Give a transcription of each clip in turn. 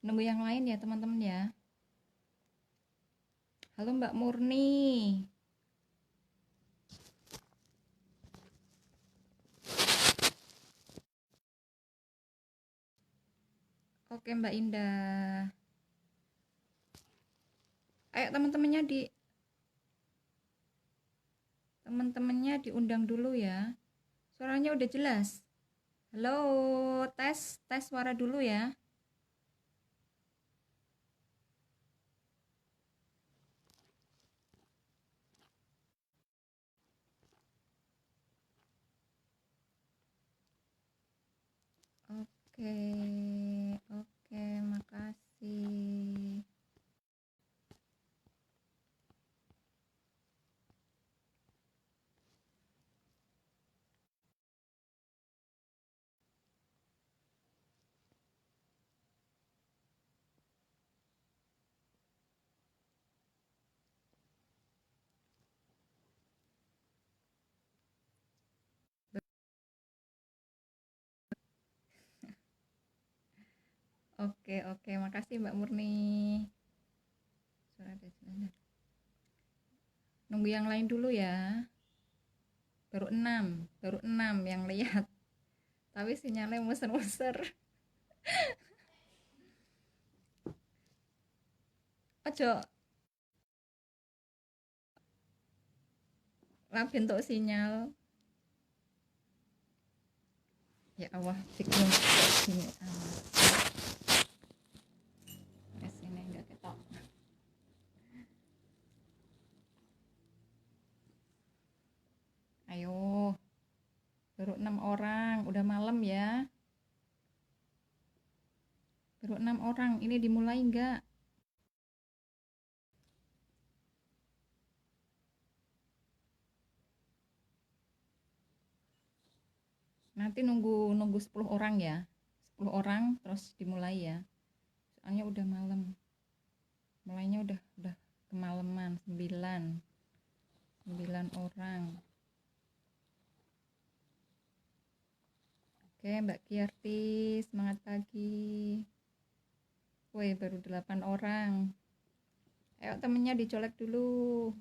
Nunggu yang lain ya teman-teman ya. Halo Mbak Murni. Oke Mbak Indah. Ayo teman-temannya diundang dulu ya. Suaranya udah jelas. Halo, tes tes suara dulu ya. Oke, oke, makasih. Oke, oke, makasih Mbak Murni. Suara ada jelas. Nunggu yang lain dulu ya. Baru enam yang lihat. Tapi sinyalnya muser-muser. Ojo, lah bentuk sinyal. Ya Allah, bingung gini. Sini enggak ketok. Ayo, baru 6 orang, udah malam ya. Baru 6 orang, ini dimulai enggak? Nanti nunggu 10 orang ya. 10 orang terus dimulai ya. Soalnya udah malam. Mulainya udah kemalaman 9 orang. Oke, Mbak Kiarti, semangat pagi. Woi, baru 8 orang. Ayo temennya dicolek dulu.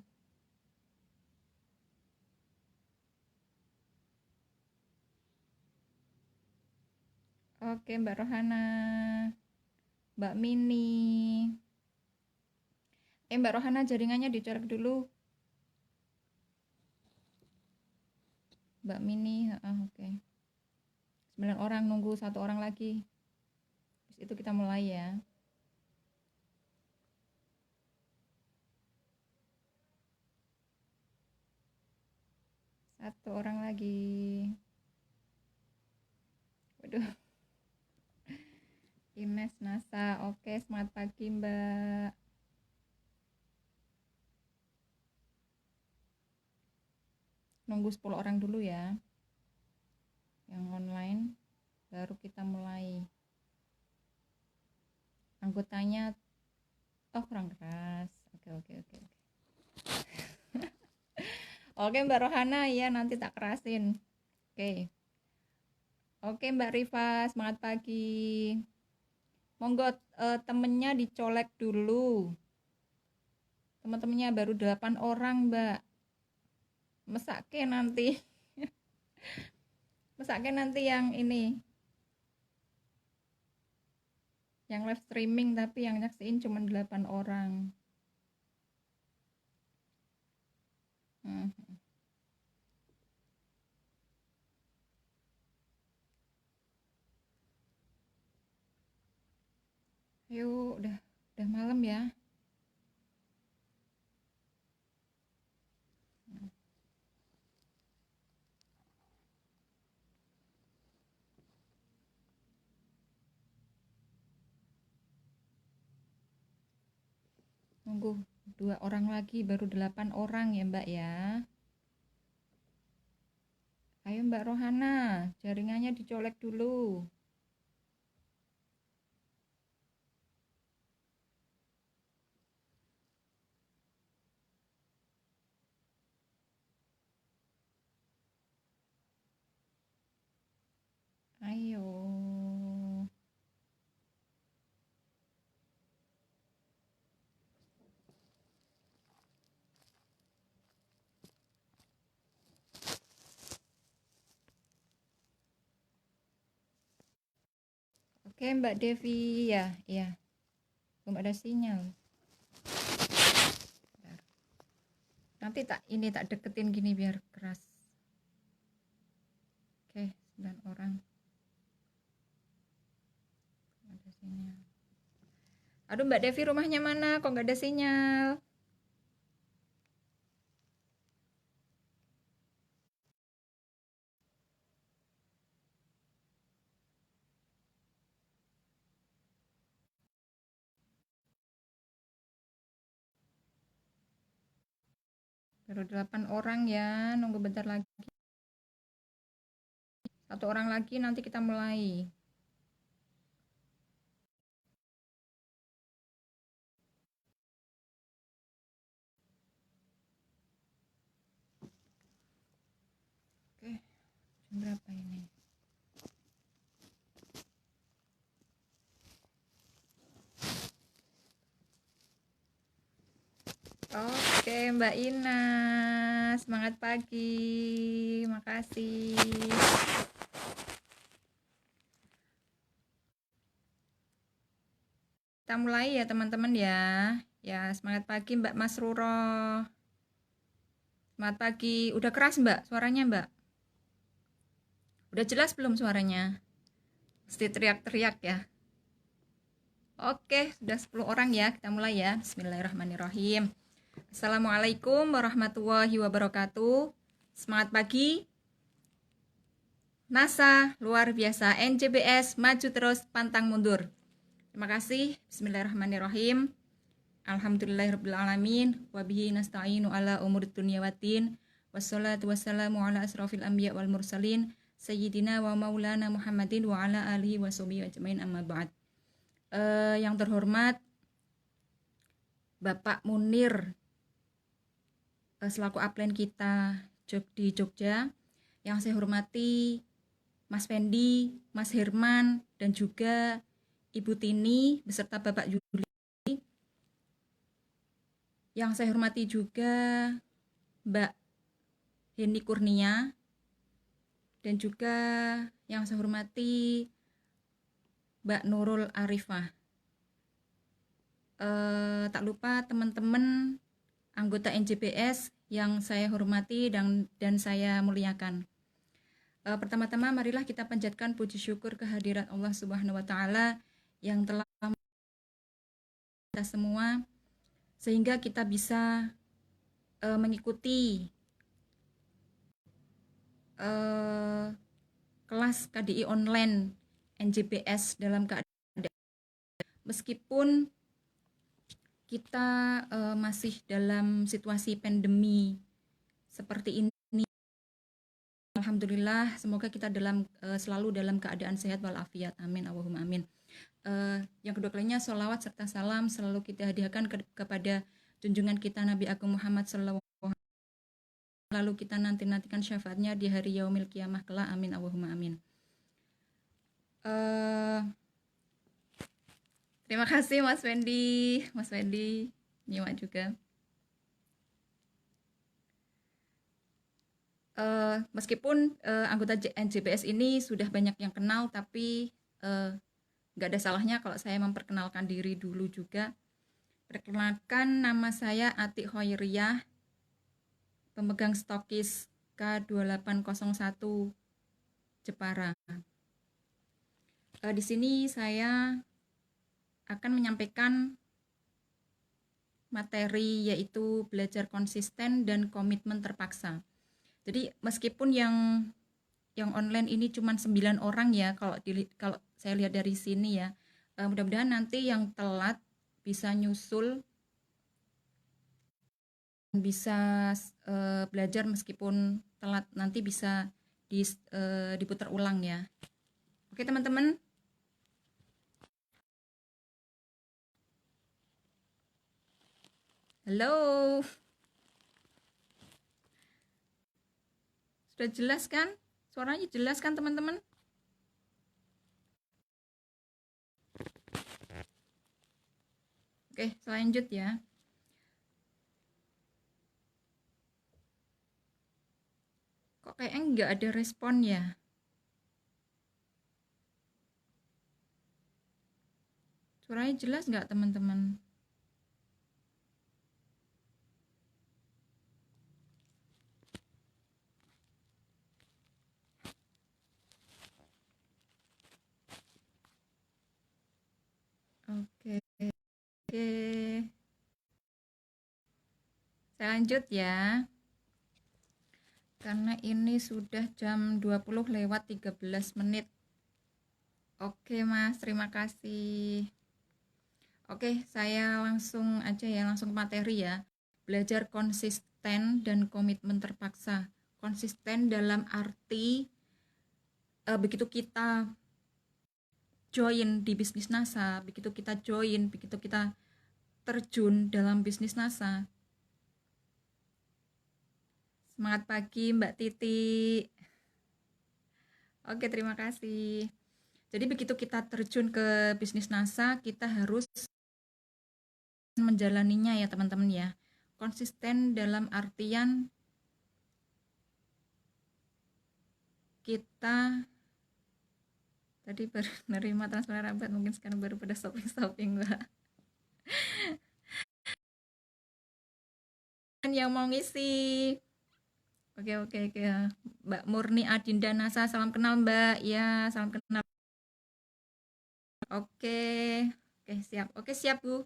Oke, Mbak Rohana. Mbak Mini. Mbak Rohana, jaringannya dicolek dulu. Mbak Mini, oke. 9 orang, nunggu 1 orang lagi. Terus itu kita mulai ya. 1 orang lagi. Waduh. Ines Nasa, oke, semangat pagi Mbak. Nunggu 10 orang dulu ya. Yang online baru kita mulai. Anggotanya kurang keras. Oke. Oke Mbak Rohana, ya nanti tak kerasin. Oke Mbak Rifa, semangat pagi. Monggo temennya dicolek dulu. Teman-temannya baru 8 orang Mbak. Mesake nanti yang ini, yang live streaming tapi yang nyaksiin cuma 8 orang. Ayo, udah malam ya. Nunggu 2 orang lagi, baru 8 orang ya Mbak ya. Ayo Mbak Rohana, jaringannya dicolek dulu. Ayo. Oke, Mbak Devi ya, ya. Belum ada sinyal. Bentar. Nanti tak deketin gini biar keras. Oke, 9 orang. Ada sinyal. Aduh, Mbak Devi rumahnya mana? Kok nggak ada sinyal? Baru 8 orang ya, nunggu bentar lagi. 1 orang lagi nanti kita mulai. Oke, jam berapa ini? Oke, Mbak Ina, semangat pagi, makasih. Kita mulai ya teman-teman ya. Ya, semangat pagi Mbak Masruro. Semangat pagi. Udah keras Mbak suaranya Mbak? Udah jelas belum suaranya? Mesti teriak-teriak ya. Oke, sudah 10 orang ya. Kita mulai ya. Bismillahirrahmanirrahim. Assalamualaikum warahmatullahi wabarakatuh. Semangat pagi. NASA, luar biasa. NJBS, maju terus, pantang mundur. Terima kasih. Bismillahirrahmanirrahim. Alhamdulillahirrabbilalamin. Wabihi nasta'inu ala umurid dunia waddin. Wassalatu wassalamu ala asrafil anbiya wal mursalin. Sayyidina wa maulana Muhammadin wa ala alihi wa sahbihi ajmain amma ba'd. Yang terhormat Bapak Munir selaku upline kita di Jogja. Yang saya hormati Mas Fendi, Mas Herman, dan juga Ibu Tini beserta Bapak Yuli. Yang saya hormati juga Mbak Heni Kurnia, dan juga yang saya hormati Mbak Nurul Arifah. Tak lupa teman-teman anggota NJBS yang saya hormati dan saya muliakan. Pertama-tama marilah kita panjatkan puji syukur kehadirat Allah Subhanahu wa taala yang telah kita semua sehingga kita bisa mengikuti kelas KDI online NJBS dalam keadaan meskipun kita masih dalam situasi pandemi seperti ini. Alhamdulillah, semoga kita selalu dalam keadaan sehat walafiat. Amin, Allahumma amin. Yang kedua kalinya, sholawat serta salam selalu kita hadiahkan kepada junjungan kita Nabi Agung Muhammad SAW. Lalu kita nantikan syafaatnya di hari yaumil kiamah kelak. Amin, Allahumma amin. Terima kasih Mas Wendy nyimak juga. Meskipun anggota NJBS ini sudah banyak yang kenal, tapi nggak ada salahnya kalau saya memperkenalkan diri dulu juga. Perkenalkan, nama saya Atik Hoiriyah, pemegang stokis K2801 Jepara. Di sini saya akan menyampaikan materi yaitu belajar konsisten dan komitmen terpaksa. Jadi meskipun yang online ini cuma 9 orang ya, kalau saya lihat dari sini ya, mudah-mudahan nanti yang telat bisa nyusul, bisa belajar meskipun telat, nanti bisa diputar ulang ya. Oke teman-teman. Halo. Sudah jelas kan? Suaranya jelas kan teman-teman? Oke, selanjut ya. Kok kayaknya nggak ada respon ya? Suaranya jelas nggak teman-teman? Oke, oke. Saya lanjut ya. Karena ini sudah jam 20 lewat 13 menit. Oke Mas, terima kasih. Oke, saya langsung aja ya, langsung ke materi ya. Belajar konsisten dan komitmen terpaksa. Konsisten dalam arti begitu kita join di bisnis NASA, begitu kita join, begitu kita terjun dalam bisnis NASA. Semangat pagi Mbak Titi. Oke, terima kasih. Jadi begitu kita terjun ke bisnis NASA, kita harus menjalaninya ya teman-teman ya. Konsisten dalam artian kita tadi baru menerima transfer rabat, mungkin sekarang baru pada shopping Mbak. Yang mau ngisi. Oke. Mbak Murni Adinda Nasa, salam kenal Mbak. Ya, salam kenal. Oke. Oke, siap. Oke, siap Bu.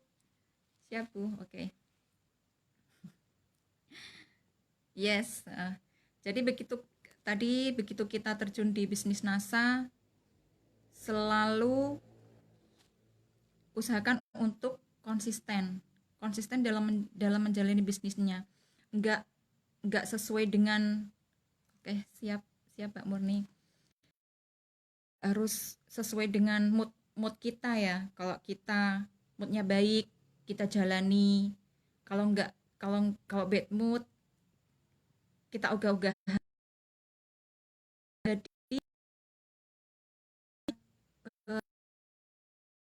Siap Bu. Oke. Yes. Jadi begitu kita terjun di bisnis NASA, selalu usahakan untuk konsisten dalam menjalani bisnisnya. Enggak sesuai dengan oke, siap Mbak Murni. Harus sesuai dengan mood kita ya. Kalau kita moodnya baik, kita jalani. Kalau enggak, kalau bad mood, kita ogah-ogah. Jadi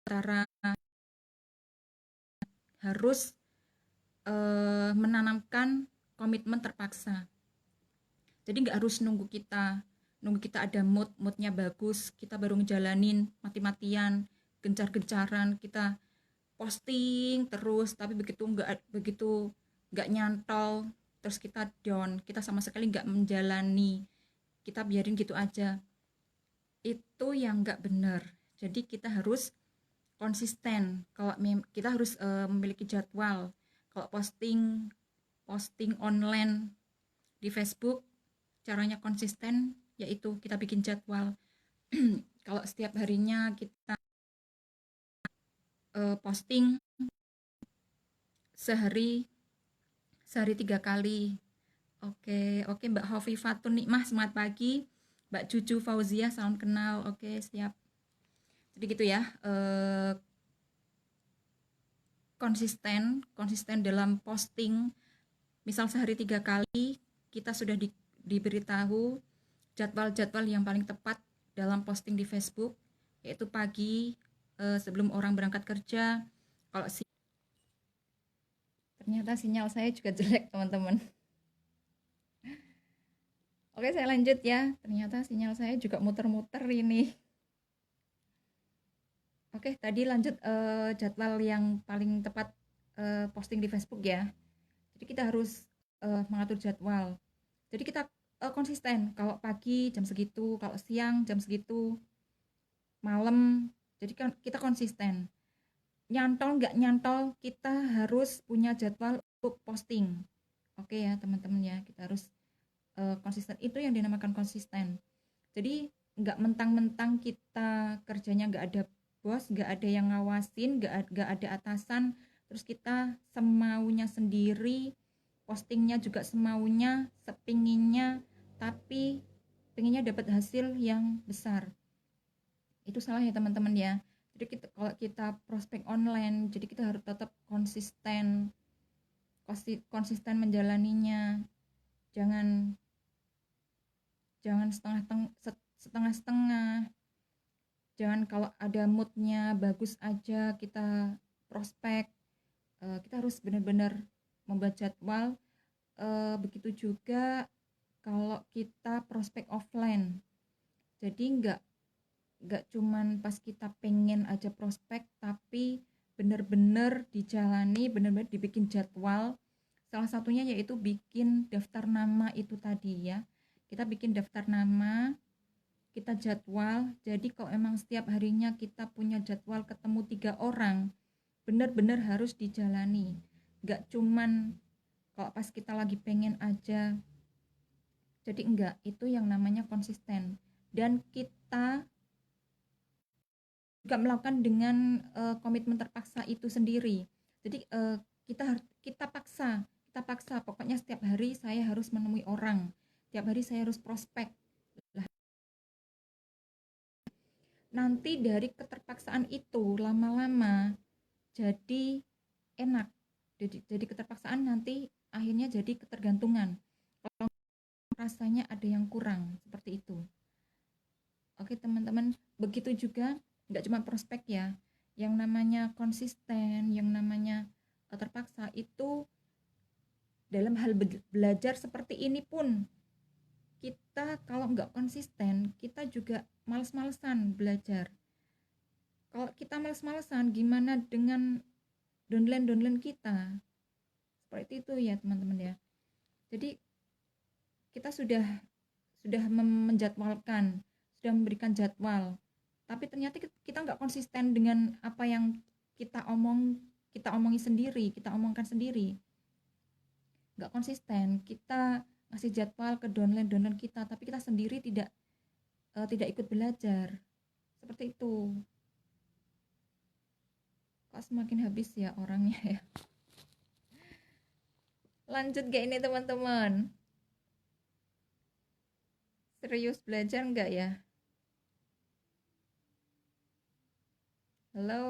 cara harus menanamkan komitmen terpaksa. Jadi nggak harus nunggu kita ada moodnya bagus, kita baru ngejalanin mati-matian, gencar-gencaran, kita posting terus, tapi begitu nggak nyantol, terus kita down, kita sama sekali nggak menjalani, kita biarin gitu aja. Itu yang nggak benar. Jadi kita harus konsisten. Kalau kita harus memiliki jadwal. Kalau posting online di Facebook, caranya konsisten yaitu kita bikin jadwal. Kalau setiap harinya kita posting sehari 3 kali. Oke Mbak Hovifatun Nikmah, semangat pagi. Mbak Cucu Fauzia, salam kenal. Oke, siap. Jadi gitu ya. Konsisten dalam posting. Misal sehari 3 kali, kita sudah diberitahu jadwal-jadwal yang paling tepat dalam posting di Facebook, yaitu pagi sebelum orang berangkat kerja. Kalau ternyata sinyal saya juga jelek teman-teman. Oke, saya lanjut ya. Ternyata sinyal saya juga muter-muter ini. Oke, tadi lanjut jadwal yang paling tepat posting di Facebook ya. Jadi kita harus mengatur jadwal. Jadi kita konsisten. Kalau pagi jam segitu, kalau siang jam segitu, malam. Jadi kan kita konsisten. Nyantol nggak nyantol, kita harus punya jadwal untuk posting. Oke ya teman-teman ya, kita harus konsisten. Itu yang dinamakan konsisten. Jadi nggak mentang-mentang kita kerjanya nggak ada bos, nggak ada yang ngawasin, nggak ada atasan, terus kita semaunya sendiri, postingnya juga semaunya, sepinginnya, tapi pinginnya dapat hasil yang besar. Itu salah ya teman-teman ya. Jadi kalau kita prospek online, jadi kita harus tetap konsisten menjalaninya. Jangan setengah-setengah. Jangan kalau ada moodnya bagus aja kita prospek. Kita harus benar-benar membuat jadwal. Begitu juga kalau kita prospek offline. Jadi nggak cuman pas kita pengen aja prospek, tapi bener-bener dijalani, bener-bener dibikin jadwal. Salah satunya yaitu bikin daftar nama itu tadi ya. Kita bikin daftar nama, kita jadwal. Jadi kalau emang setiap harinya kita punya jadwal ketemu 3 orang, bener-bener harus dijalani. Nggak cuman kalau pas kita lagi pengen aja. Jadi enggak, itu yang namanya konsisten. Dan kita juga melakukan dengan komitmen terpaksa itu sendiri. Jadi kita paksa pokoknya setiap hari saya harus menemui orang, setiap hari saya harus prospek. Nanti dari keterpaksaan itu lama-lama jadi enak. Jadi keterpaksaan nanti akhirnya jadi ketergantungan. Kalau rasanya ada yang kurang seperti itu. Oke teman-teman, begitu juga nggak cuma prospek ya, yang namanya konsisten, yang namanya terpaksa itu dalam hal belajar seperti ini pun kita kalau nggak konsisten kita juga males-malesan belajar. Kalau kita males-malesan gimana dengan downline kita? Seperti itu ya teman-teman ya. Jadi kita sudah menjadwalkan, sudah memberikan jadwal, tapi ternyata kita nggak konsisten dengan apa yang kita omongi sendiri, kita omongkan sendiri, nggak konsisten. Kita ngasih jadwal ke downline kita, tapi kita sendiri tidak ikut belajar. Seperti itu. Kok semakin habis ya orangnya ya. Lanjut gak ini teman-teman? Serius belajar nggak ya? Halo.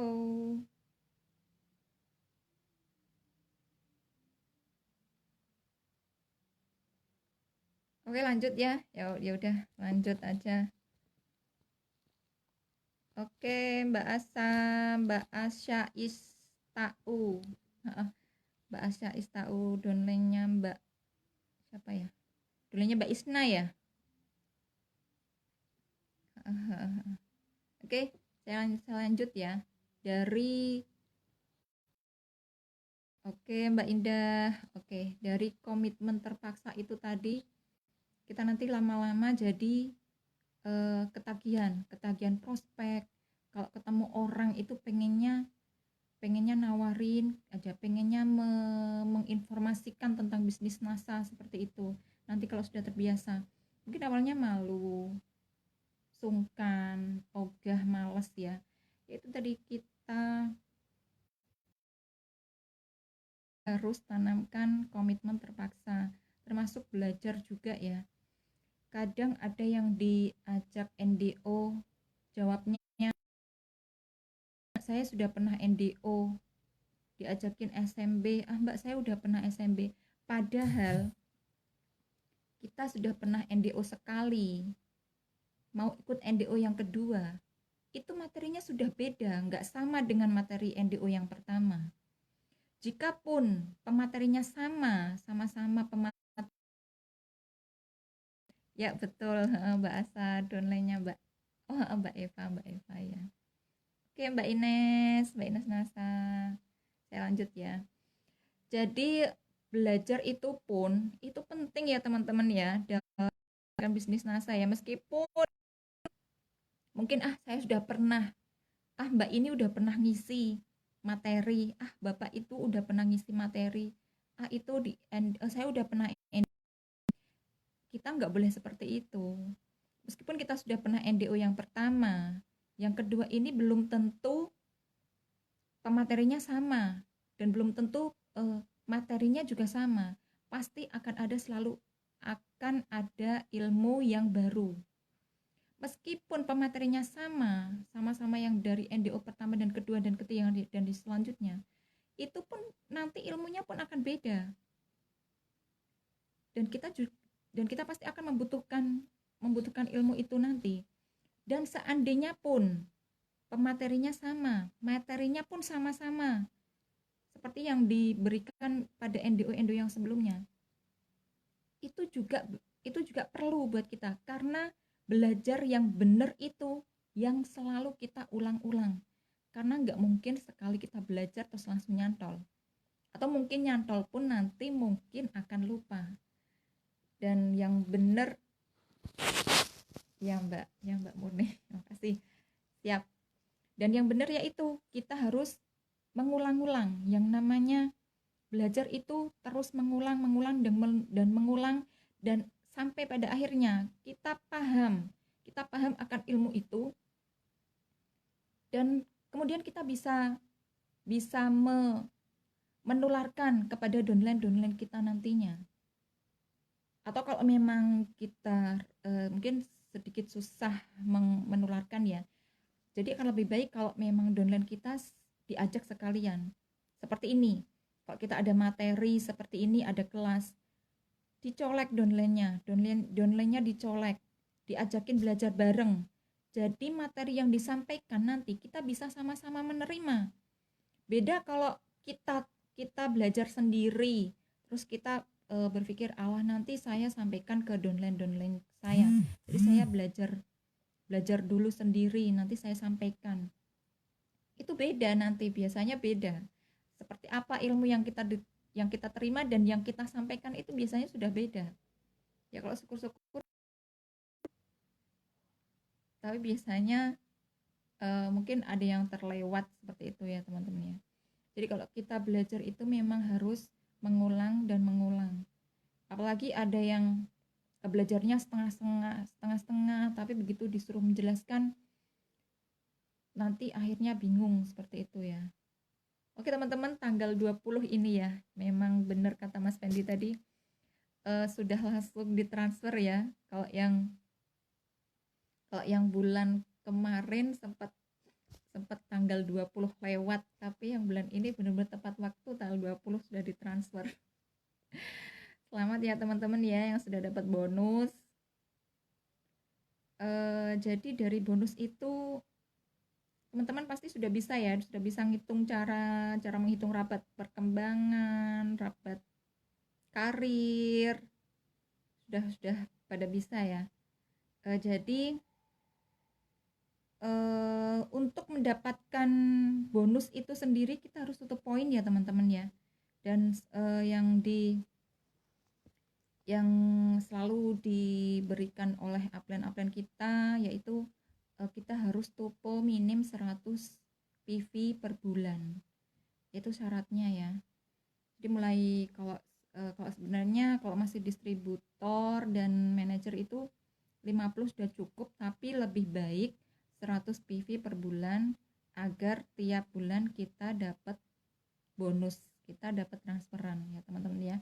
Oke lanjut ya. Ya udah lanjut aja. Oke, Mbak Asya Istau. Mbak Asya Istau, downline-nya Mbak siapa ya? Downline-nya Mbak Isna ya? Oke, saya lanjut ya. Dari Mbak Indah. Oke, dari komitmen terpaksa itu tadi kita nanti lama-lama jadi ketagihan prospek. Kalau ketemu orang itu pengennya nawarin aja, pengennya menginformasikan tentang bisnis NASA seperti itu. Nanti kalau sudah terbiasa, mungkin awalnya malu, sungkan, ogah, males ya. Itu tadi kita harus tanamkan komitmen terpaksa, termasuk belajar juga ya. Kadang ada yang diajak NDO, jawabnya saya sudah pernah NDO, diajakin SMB, Mbak saya udah pernah SMB, padahal kita sudah pernah NDO sekali, mau ikut NDO yang kedua, itu materinya sudah beda, nggak sama dengan materi NDO yang pertama. Jikapun pematerinya sama-sama pemateri, ya betul Mbak Asa, downline-nya Mbak Eva ya. Oke Mbak Ines Nasa, saya lanjut ya. Jadi belajar itu pun itu penting ya teman-teman ya dalam bisnis NASA ya, meskipun mungkin saya sudah pernah, Mbak ini udah pernah ngisi materi, Bapak itu udah pernah ngisi materi, itu saya udah pernah. Kita nggak boleh seperti itu. Meskipun kita sudah pernah NDO yang pertama, yang kedua ini belum tentu pematerinya sama dan belum tentu materinya juga sama. Pasti akan ada ilmu yang baru. Meskipun pematerinya sama-sama yang dari NDO pertama dan kedua dan ketiga dan di selanjutnya, itu pun nanti ilmunya pun akan beda. Dan kita pasti akan membutuhkan ilmu itu nanti. Dan seandainya pun pematerinya sama, materinya pun sama-sama seperti yang diberikan pada NDO yang sebelumnya, itu juga perlu buat kita, karena belajar yang benar itu yang selalu kita ulang-ulang. Karena nggak mungkin sekali kita belajar terus langsung nyantol. Atau mungkin nyantol pun nanti mungkin akan lupa. Dan yang benar, ya Mbak Murni, makasih. Siap. Dan yang benar yaitu kita harus mengulang-ulang. Yang namanya belajar itu terus mengulang dan mengulang, dan sampai pada akhirnya kita paham akan ilmu itu, dan kemudian kita bisa menularkan kepada downline kita nantinya. Atau kalau memang kita mungkin sedikit susah menularkan ya, jadi akan lebih baik kalau memang downline kita diajak sekalian. Seperti ini, kalau kita ada materi seperti ini, ada kelas, dicolek downline-nya dicolek, diajakin belajar bareng. Jadi materi yang disampaikan nanti kita bisa sama-sama menerima. Beda kalau kita belajar sendiri, terus kita berpikir Allah nanti saya sampaikan ke downline saya. Jadi saya belajar dulu sendiri, nanti saya sampaikan. Itu beda nanti, biasanya beda. Seperti apa ilmu yang kita terima dan yang kita sampaikan itu biasanya sudah beda. Ya kalau syukur-syukur, tapi biasanya mungkin ada yang terlewat seperti itu ya teman-teman ya. Jadi kalau kita belajar itu memang harus mengulang dan mengulang. Apalagi ada yang belajarnya setengah-setengah, tapi begitu disuruh menjelaskan nanti akhirnya bingung seperti itu ya. Oke teman-teman, tanggal 20 ini ya, memang benar kata Mas Fendi tadi, sudah langsung ditransfer ya. Kalau yang bulan kemarin sempat tanggal 20 lewat, tapi yang bulan ini benar-benar tepat waktu, tanggal 20 sudah ditransfer. Selamat ya teman-teman ya yang sudah dapat bonus. Jadi dari bonus itu teman-teman pasti sudah bisa ngitung cara menghitung rapat perkembangan, rapat karir, sudah pada bisa ya. Jadi untuk mendapatkan bonus itu sendiri kita harus tutup poin ya teman-teman ya. Dan yang selalu diberikan oleh upline kita yaitu kita harus tupo minim 100 PV per bulan. Itu syaratnya ya. Jadi mulai kalau sebenarnya kalau masih distributor dan manajer itu 50 sudah cukup, tapi lebih baik 100 PV per bulan agar tiap bulan kita dapat bonus, kita dapat transferan ya teman-teman ya.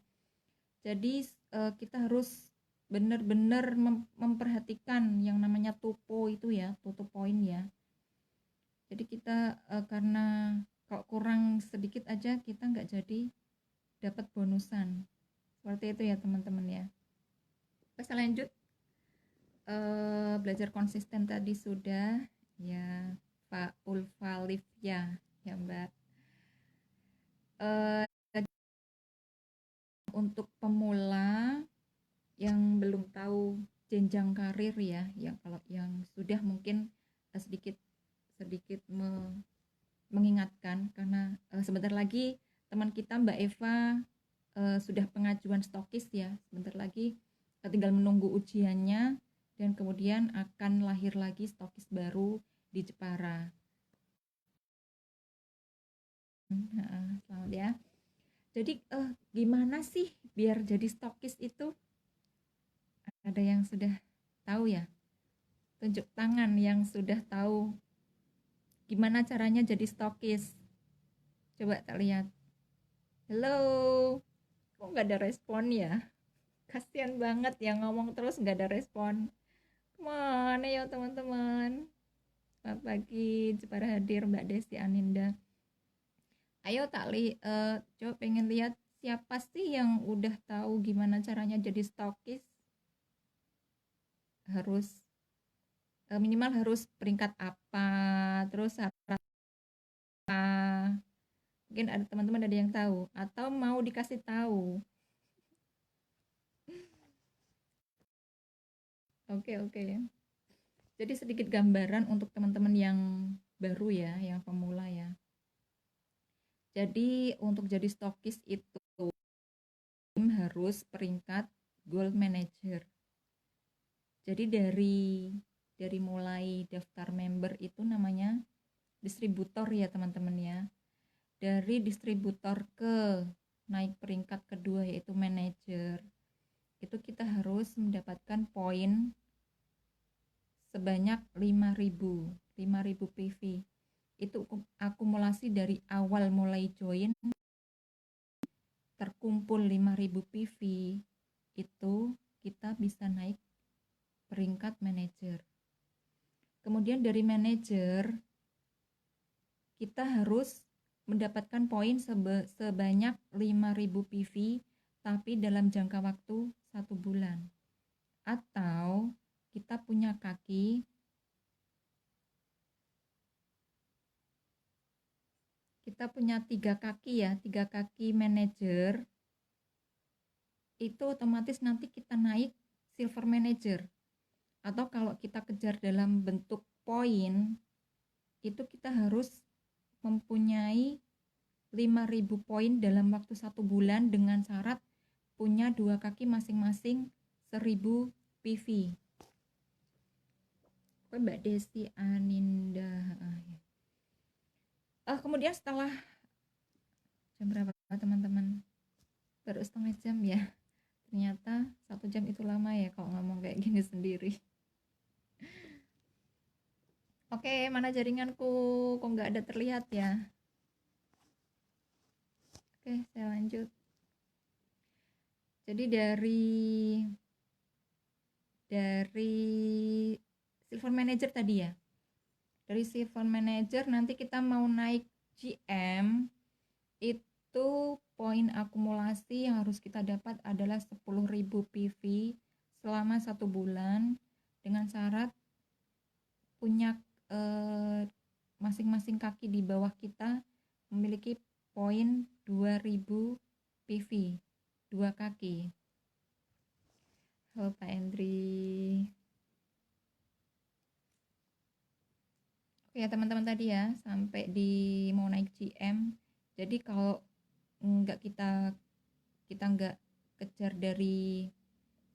Jadi kita harus benar-benar memperhatikan yang namanya tupo itu ya, tutup poin ya. Jadi kita karena kalau kurang sedikit aja kita nggak jadi dapat bonusan. Seperti itu ya teman-teman ya. Kita lanjut. Belajar konsisten tadi sudah ya Pak Ulfa Livia ya Mbak. Untuk pemula yang belum tahu jenjang karir ya, yang kalau yang sudah mungkin sedikit mengingatkan karena sebentar lagi teman kita Mbak Eva sudah pengajuan stokis ya, sebentar lagi tinggal menunggu ujiannya dan kemudian akan lahir lagi stokis baru di Jepara. Selamat ya. Jadi gimana sih biar jadi stokis itu? Ada yang sudah tahu ya? Tunjuk tangan yang sudah tahu gimana caranya jadi stokis. Coba tak lihat. Halo, kok nggak ada respon ya? Kasian banget yang ngomong terus nggak ada respon. Mana ya teman-teman? Selamat pagi, Jepara hadir Mbak Desi Aninda. Ayo coba pengen lihat siapa sih yang udah tahu gimana caranya jadi stokis. Harus minimal harus peringkat apa, terus apa. Mungkin ada teman-teman ada yang tahu atau mau dikasih tahu. Oke. Jadi sedikit gambaran untuk teman-teman yang baru ya, yang pemula ya. Jadi untuk jadi stokis itu harus peringkat gold manager. Jadi dari mulai daftar member itu namanya distributor ya teman-teman ya. Dari distributor ke naik peringkat kedua yaitu manager, itu kita harus mendapatkan poin sebanyak 5.000 PV. Itu akumulasi dari awal mulai join terkumpul 5.000 PV, itu kita bisa naik peringkat manajer. Kemudian dari manajer kita harus mendapatkan poin sebanyak 5.000 PV tapi dalam jangka waktu 1 bulan. Atau kita punya kita punya 3 kaki ya, 3 kaki manajer, itu otomatis nanti kita naik silver manager. Atau kalau kita kejar dalam bentuk poin, itu kita harus mempunyai 5.000 poin dalam waktu 1 bulan dengan syarat punya 2 kaki masing-masing 1.000 PV. Mbak Desi Aninda. Kemudian setelah jam berapa teman-teman? Baru setengah jam ya. Ternyata 1 jam itu lama ya kalau ngomong kayak gini sendiri. Oke, mana jaringanku? Kok nggak ada terlihat ya? Oke, saya lanjut. Jadi dari silver manager tadi ya. Dari silver manager nanti kita mau naik GM, itu poin akumulasi yang harus kita dapat adalah 10.000 PV selama 1 bulan dengan syarat punya masing-masing kaki di bawah kita memiliki poin 2.000 PV, 2 kaki. Halo Pak Endri. Oke ya teman-teman tadi ya, sampai di mau naik GM. Jadi kalau kita nggak kejar dari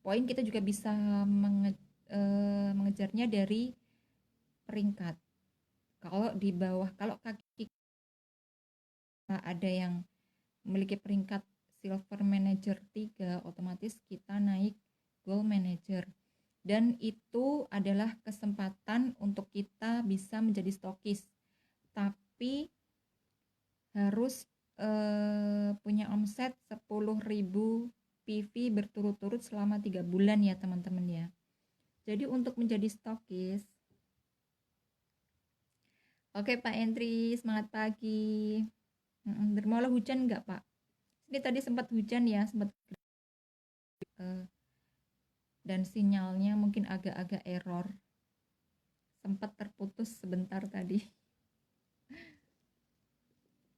poin, kita juga bisa mengejarnya dari peringkat. Kalau di bawah, kalau kaki ada yang memiliki peringkat silver manager 3, otomatis kita naik gold manager. Dan itu adalah kesempatan untuk kita bisa menjadi stokis. Tapi harus punya omset 10.000 PV berturut-turut selama 3 bulan ya teman-teman ya. Jadi untuk menjadi stokis, oke Pak Entri, semangat pagi. Dermaula hujan nggak Pak? Ini tadi sempat hujan ya, sempat dan sinyalnya mungkin agak-agak error, sempat terputus sebentar tadi.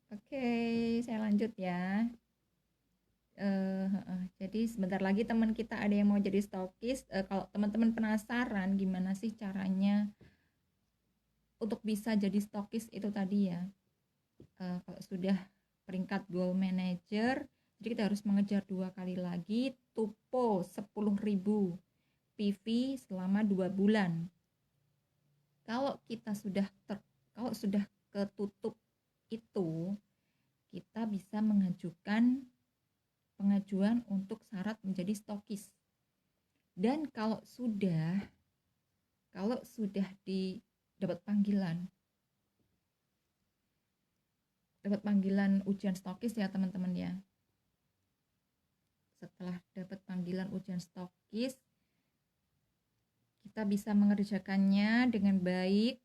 Oke, saya lanjut ya. Jadi sebentar lagi teman kita ada yang mau jadi stokis. Kalau teman-teman penasaran gimana sih caranya untuk bisa jadi stokis itu tadi ya, kalau sudah peringkat gold manager, jadi kita harus mengejar 2 kali lagi tupo 10.000 PV selama 2 bulan. Kalau kita kalau sudah ketutup itu, kita bisa mengajukan pengajuan untuk syarat menjadi stokis. Dan kalau sudah dapat panggilan ujian stokis ya teman-teman ya. Setelah dapat panggilan ujian stokis, kita bisa mengerjakannya dengan baik.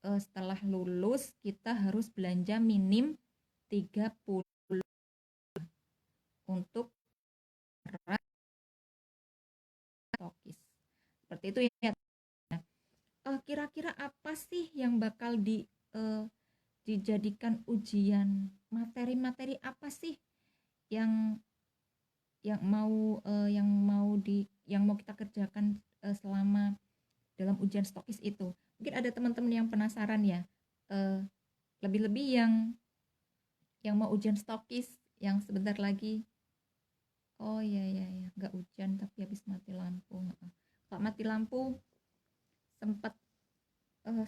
Setelah lulus kita harus belanja minim 30 untuk stokis. Seperti itu ya. Kira-kira apa sih yang bakal dijadikan ujian? Materi-materi apa sih yang mau kita kerjakan selama dalam ujian stokis itu. Mungkin ada teman-teman yang penasaran ya, eh, lebih-lebih yang mau ujian stokis yang sebentar lagi. Oh iya iya iya, nggak hujan tapi habis mati lampu. Kalau mati lampu sempat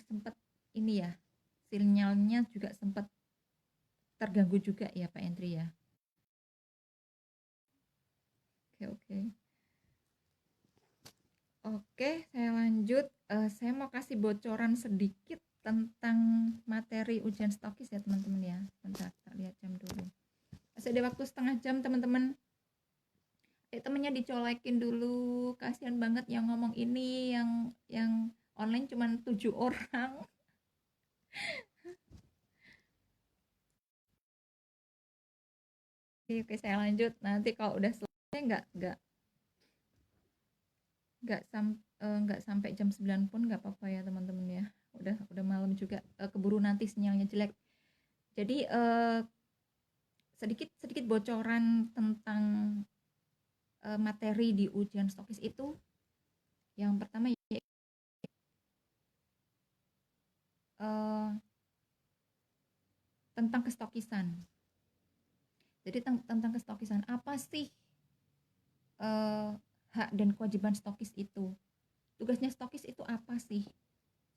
sempat ini ya, sinyalnya juga sempat terganggu juga ya Pak Endri ya. Oke oke. Oke, saya lanjut. Saya mau kasih bocoran sedikit tentang materi ujian stokis ya teman-teman ya. Bentar, tak lihat jam dulu. Masih ada waktu setengah jam teman-teman. Temennya dicolekin dulu. Kasihan banget yang ngomong ini, yang online cuma 7 orang. Oke, saya lanjut. Nanti kalau udah selesai nggak sampai jam 9 pun nggak apa-apa ya teman-teman ya. Udah malam juga, keburu nanti sinyalnya jelek. Jadi sedikit sedikit bocoran tentang materi di ujian stokis itu. Yang pertama tentang kestokisan. Jadi tentang kestokisan, apa sih hak dan kewajiban stokis itu? Tugasnya stokis itu apa sih?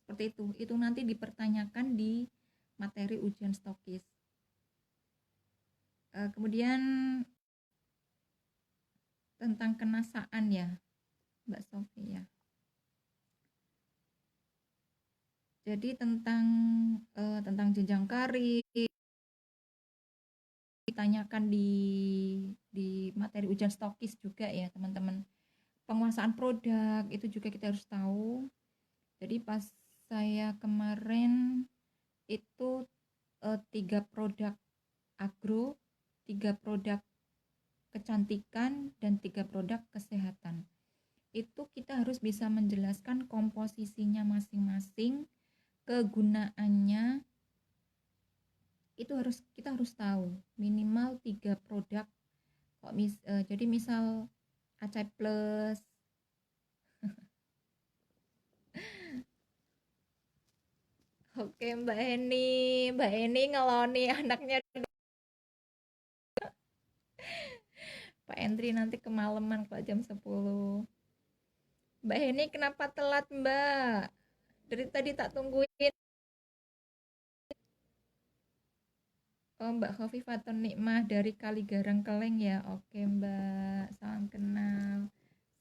Seperti itu nanti dipertanyakan di materi ujian stokis. Kemudian tentang kenasaan ya Mbak Sofi ya. Jadi tentang jenjang karir ditanyakan di materi ujian stokis juga ya teman-teman. Penguasaan produk itu juga kita harus tahu. Jadi pas saya kemarin itu 3 produk agro, 3 produk kecantikan, dan 3 produk kesehatan. Itu kita harus bisa menjelaskan komposisinya masing-masing, kegunaannya, itu kita harus tahu minimal 3 produk. Jadi misal Acai Plus. Oke Mbak Heni ngeloni anaknya Pak Endri nanti kemalaman kalau jam 10. Mbak Heni kenapa telat Mbak? Dari tadi tak tungguin. Oh Mbak Khofifatun Nikmah dari Kaligarang Keleng ya. Oke Mbak, salam kenal.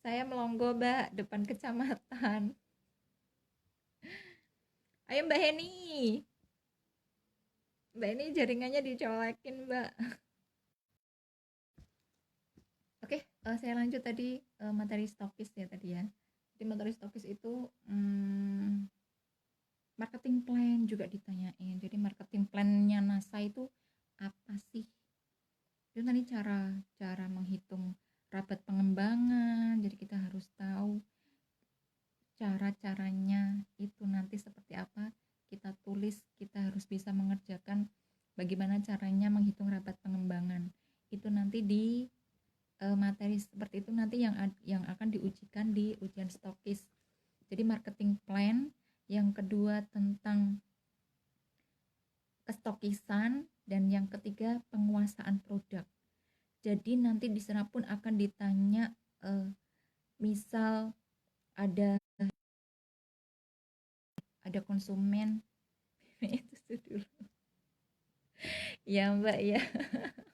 Saya Melonggo Mbak, depan kecamatan. Ayo Mbak Heni. Mbak Heni jaringannya dicolekin Mbak. Oke, saya lanjut tadi materi stokis ya tadi ya. Di materi stokis itu marketing plan juga ditanyain. Jadi marketing plannya NASA itu apa sih? Itu nanti cara menghitung rapat pengembangan. Jadi kita harus tahu cara-caranya itu nanti seperti apa. Kita tulis, kita harus bisa mengerjakan bagaimana caranya menghitung rapat pengembangan. Itu nanti di materi seperti itu nanti yang akan diujikan di ujian stokis. Jadi marketing plan. Yang kedua tentang kestokisan, dan yang ketiga penguasaan produk. Jadi nanti di sana pun akan ditanya misal ada konsumen itu dulu ya Mbak ya.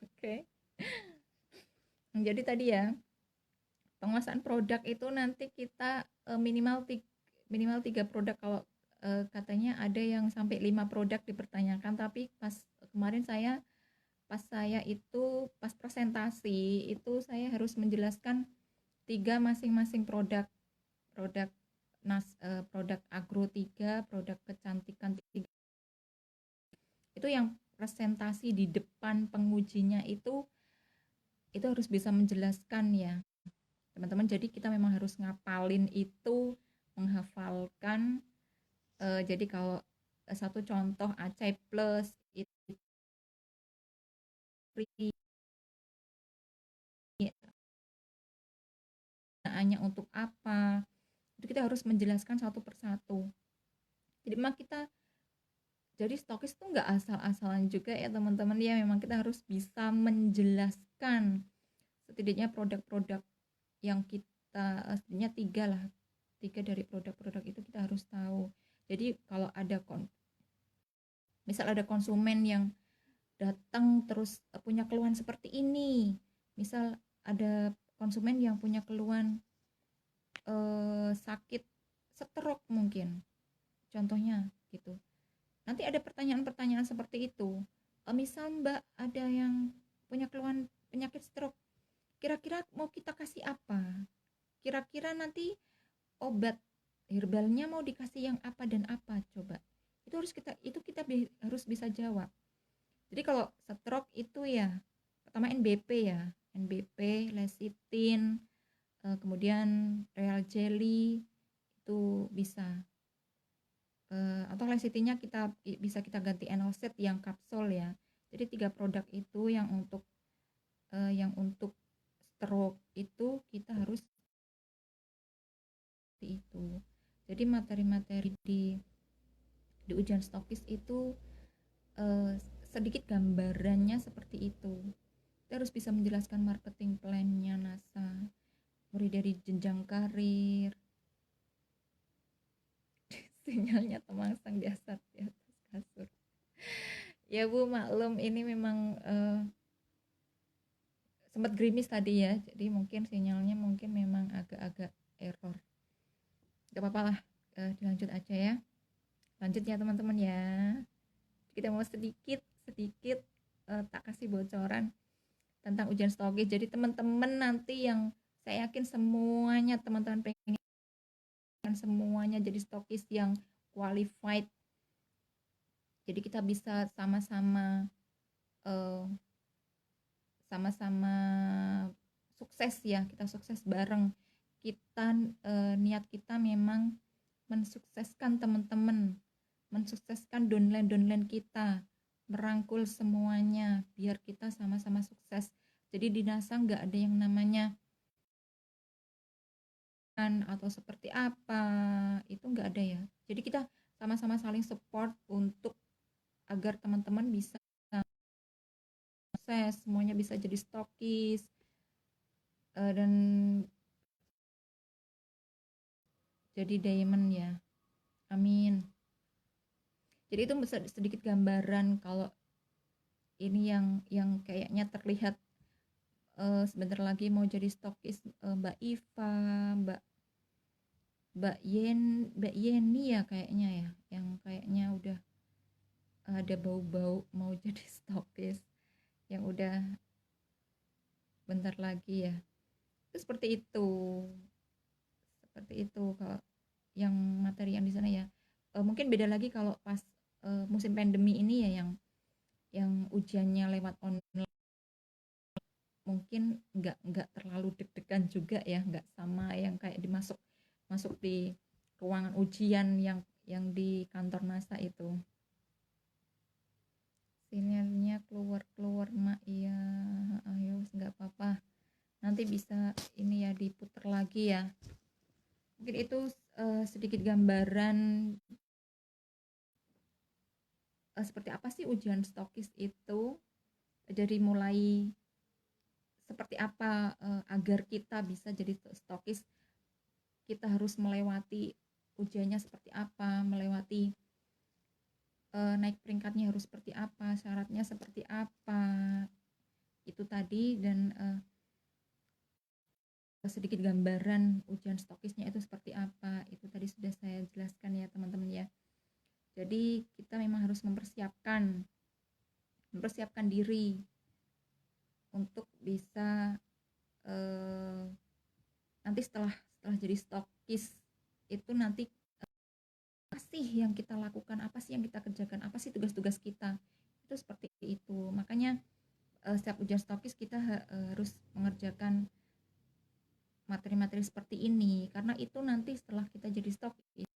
Oke. Jadi tadi ya penguasaan produk itu nanti kita minimal 3 produk. Kalau katanya ada yang sampai 5 produk dipertanyakan, tapi kemarin pas presentasi itu saya harus menjelaskan 3 masing-masing produk produk agro 3, produk kecantikan 3. Itu yang presentasi di depan pengujinya itu harus bisa menjelaskan ya teman-teman. Jadi kita memang harus ngapalin itu, menghafalkan. Jadi kalau satu contoh Acai Plus itu free, gunaannya untuk apa, Itu kita harus menjelaskan satu persatu. Jadi memang kita jadi stokis itu nggak asal-asalan juga ya teman-teman ya, memang kita harus bisa menjelaskan setidaknya produk-produk yang kita setidaknya tiga lah, tiga dari produk-produk itu kita harus tahu. Jadi kalau ada misal ada konsumen yang datang terus punya keluhan seperti ini, misal ada konsumen yang punya keluhan sakit stroke mungkin contohnya gitu, nanti ada pertanyaan-pertanyaan seperti itu. Misal Mbak ada yang punya keluhan penyakit stroke, kira-kira mau kita kasih apa, kira-kira nanti obat herbalnya mau dikasih yang apa dan apa, coba itu kita harus bisa jawab. Jadi kalau stroke itu ya pertama NBP ya, NBP, lecithin, kemudian real jelly itu bisa, atau lecithinnya kita bisa kita ganti Enocet yang kapsul ya. Jadi 3 produk itu yang untuk stroke itu kita harus seperti itu. Jadi materi-materi di ujian stokis itu sedikit gambarannya seperti itu. Kita harus bisa menjelaskan marketing plan-nya NASA, mulai dari jenjang karir. Sinyalnya temangsang di atas kasur. Ya Bu, maklum ini memang sempat gerimis tadi ya, jadi mungkin sinyalnya mungkin memang agak-agak error. Gak apa-apa lah, dilanjut aja ya. Lanjut ya teman-teman ya. Kita mau sedikit tak kasih bocoran tentang ujian stokis. Jadi teman-teman nanti yang saya yakin semuanya teman-teman pengen semuanya jadi stokis yang qualified. Jadi kita bisa sama-sama sama-sama sukses ya, kita sukses bareng. Kita niat kita memang mensukseskan teman-teman, mensukseskan downline kita, merangkul semuanya biar kita sama-sama sukses. Jadi di NASA nggak ada yang namanya atau seperti apa, itu nggak ada ya. Jadi kita sama-sama saling support untuk agar teman-teman bisa sukses, semuanya bisa jadi stokis, dan jadi diamond ya. Amin. Jadi itu sedikit gambaran kalau ini yang kayaknya terlihat sebentar lagi mau jadi stokis, Mbak Iva, Mbak Yeni ya kayaknya ya, yang kayaknya udah ada bau-bau mau jadi stokis, yang udah bentar lagi ya. Itu seperti itu kalau yang materi yang di sana ya. Mungkin beda lagi kalau pas musim pandemi ini ya, yang ujiannya lewat online, mungkin nggak terlalu deg-degan juga ya, nggak sama yang kayak masuk di ruangan ujian yang di kantor NASA itu. Sinyalnya keluar mak, iya ayo nggak apa-apa, nanti bisa ini ya diputar lagi ya. Mungkin itu sedikit gambaran seperti apa sih ujian stokis itu, dari mulai seperti apa agar kita bisa jadi stokis, kita harus melewati ujiannya seperti apa, melewati naik peringkatnya harus seperti apa, syaratnya seperti apa, itu tadi. Dan sedikit gambaran ujian stokisnya itu seperti apa, itu tadi sudah saya jelaskan ya teman-teman ya. Jadi kita memang harus mempersiapkan diri untuk bisa nanti setelah jadi stokis itu nanti apa sih yang kita lakukan, apa sih yang kita kerjakan, apa sih tugas-tugas kita, itu seperti itu. Makanya setiap ujian stokis kita harus mengerjakan materi-materi seperti ini, karena itu nanti setelah kita jadi stokis,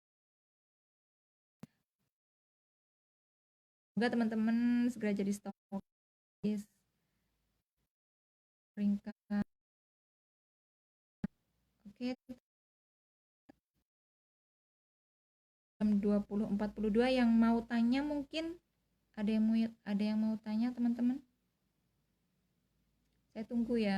semoga teman-teman segera jadi stokis peringkat. Oke jam 20.42. Yang mau tanya mungkin ada yang mau tanya teman-teman? Saya tunggu ya.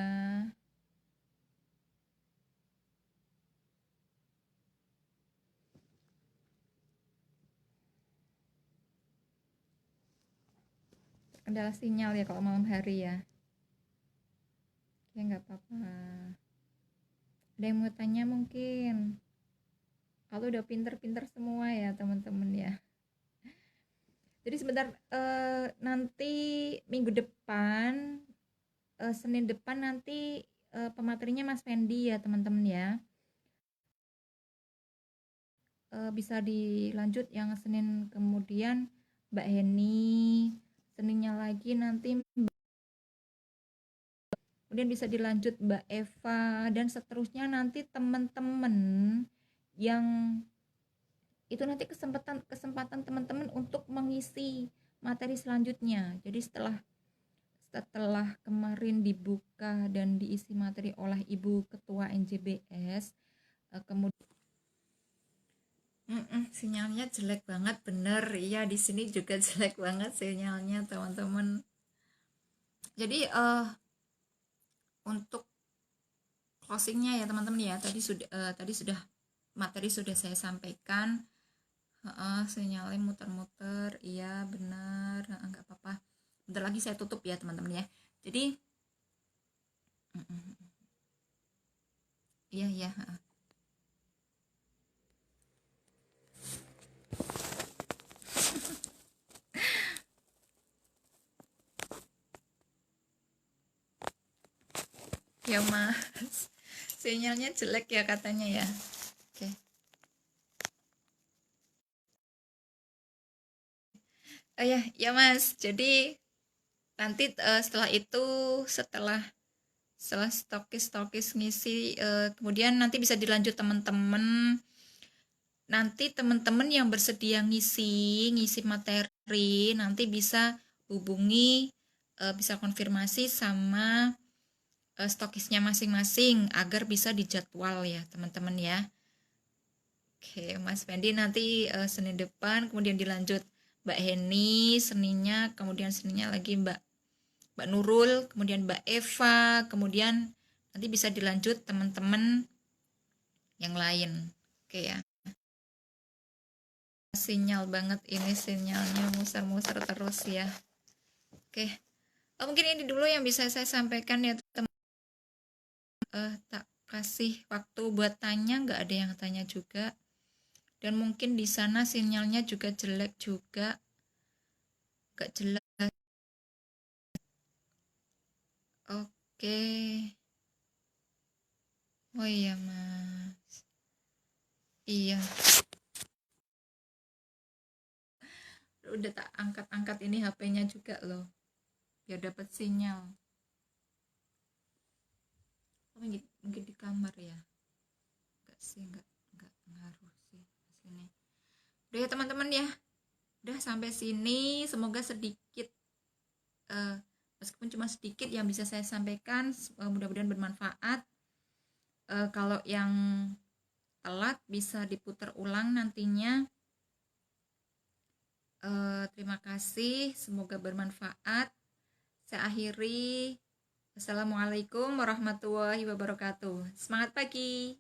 Kendala sinyal ya kalau malam hari ya. Ya nggak apa-apa. Ada yang mau tanya mungkin? Kalau udah pinter-pinter semua ya teman-teman ya. Jadi sebentar, nanti minggu depan, Senin depan nanti pematerinya Mas Fendi ya teman-teman ya. Bisa dilanjut yang Senin, kemudian Mbak Heni, Seninnya lagi nanti, kemudian bisa dilanjut Mbak Eva, dan seterusnya nanti teman-teman yang itu nanti kesempatan teman-teman untuk mengisi materi selanjutnya. Jadi setelah kemarin dibuka dan diisi materi oleh Ibu Ketua NJBS, kemudian sinyalnya jelek banget, bener. Iya, di sini juga jelek banget sinyalnya, teman-teman. Jadi untuk closingnya ya teman-teman ya, tadi sudah materi sudah saya sampaikan. Sinyalnya muter-muter, iya benar, nggak apa-apa. Bentar lagi saya tutup ya teman-teman ya. Jadi iya ya. Ya mas, sinyalnya jelek ya katanya ya. Oke. Ya mas, jadi nanti setelah stokis ngisi, kemudian nanti bisa dilanjut teman-teman. Nanti teman-teman yang bersedia ngisi materi nanti bisa hubungi, bisa konfirmasi sama stokisnya masing-masing agar bisa dijadwal ya teman-teman ya. Oke Mas Fendi nanti Senin depan, kemudian dilanjut Mbak Heni Seninnya, kemudian Seninnya lagi Mbak Nurul, kemudian Mbak Eva, kemudian nanti bisa dilanjut teman-teman yang lain. Oke ya. Sinyal banget ini, sinyalnya muser-muser terus ya. Oke. Mungkin ini dulu yang bisa saya sampaikan ya teman. Tak kasih waktu buat tanya, nggak ada yang tanya juga. Dan mungkin di sana sinyalnya juga jelek juga, nggak jelas. Oke. Oh iya mas. Iya. Udah tak angkat-angkat ini HP-nya juga loh, biar dapat sinyal. Mungkin di kamar ya. Enggak sih, enggak ngaruh sih sini. Udah ya teman-teman ya. Udah sampai sini, semoga sedikit meskipun cuma sedikit yang bisa saya sampaikan, mudah-mudahan bermanfaat. Kalau yang telat bisa diputar ulang nantinya. Terima kasih, semoga bermanfaat. Saya akhiri. Assalamualaikum warahmatullahi wabarakatuh. Semangat pagi.